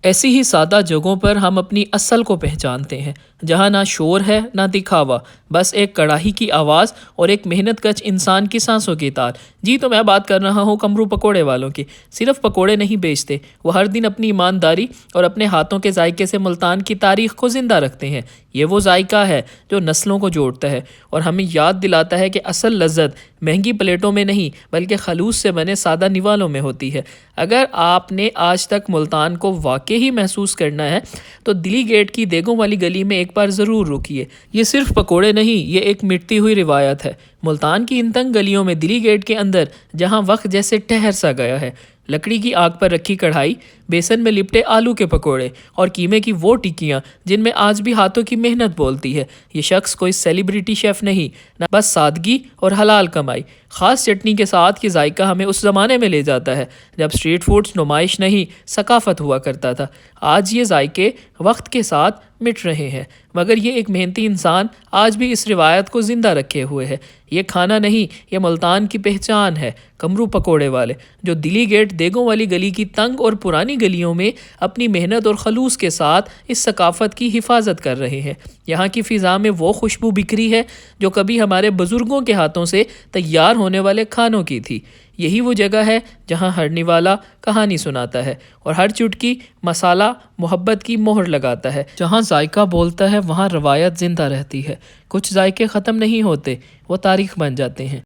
ایسی ہی سادہ جگہوں پر ہم اپنی اصل کو پہچانتے ہیں، جہاں نہ شور ہے نہ دکھاوا، بس ایک کڑاہی کی آواز اور ایک محنت کش انسان کی سانسوں کی تار۔ جی تو میں بات کر رہا ہوں کمرو پکوڑے والوں کی۔ صرف پکوڑے نہیں بیچتے، وہ ہر دن اپنی ایمانداری اور اپنے ہاتھوں کے ذائقے سے ملتان کی تاریخ کو زندہ رکھتے ہیں۔ یہ وہ ذائقہ ہے جو نسلوں کو جوڑتا ہے اور ہمیں یاد دلاتا ہے کہ اصل لذت مہنگی پلیٹوں میں نہیں بلکہ خلوص سے بنے سادہ نوالوں میں ہوتی ہے۔ اگر آپ نے آج تک ملتان کو واقعی محسوس کرنا ہے تو دلی گیٹ کی دیگوں والی گلی میں ایک بار ضرور رکیے۔ یہ صرف پکوڑے نہیں، یہ ایک مٹتی ہوئی روایت ہے۔ ملتان کی ان تنگ گلیوں میں دلی گیٹ کے اندر جہاں وقت جیسے ٹھہر سا گیا ہے، لکڑی کی آگ پر رکھی کڑھائی، بیسن میں لپٹے آلو کے پکوڑے اور قیمے کی وہ ٹکیاں جن میں آج بھی ہاتھوں کی محنت بولتی ہے۔ یہ شخص کوئی سیلیبریٹی شیف نہیں، نہ بس سادگی اور حلال کمائی۔ خاص چٹنی کے ساتھ یہ ذائقہ ہمیں اس زمانے میں لے جاتا ہے جب اسٹریٹ فوڈز نمائش نہیں، ثقافت ہوا کرتا تھا۔ آج یہ ذائقے وقت کے ساتھ مٹ رہے ہیں، مگر یہ ایک محنتی انسان آج بھی اس روایت کو زندہ رکھے ہوئے ہے۔ یہ کھانا نہیں، یہ ملتان کی پہچان ہے۔ کمرو پکوڑے والے جو دلی گیٹ دیگوں والی گلی کی تنگ اور پرانی گلیوں میں اپنی محنت اور خلوص کے ساتھ اس ثقافت کی حفاظت کر رہے ہیں۔ یہاں کی فضا میں وہ خوشبو بکھری ہے جو کبھی ہمارے بزرگوں کے ہاتھوں سے تیار ہونے والے کھانوں کی تھی۔ یہی وہ جگہ ہے جہاں ہر نوالا کہانی سناتا ہے اور ہر چٹکی مسالہ محبت کی مہر لگاتا ہے۔ جہاں ذائقہ بولتا ہے وہاں روایت زندہ رہتی ہے۔ کچھ ذائقے ختم نہیں ہوتے، وہ تاریخ بن جاتے ہیں۔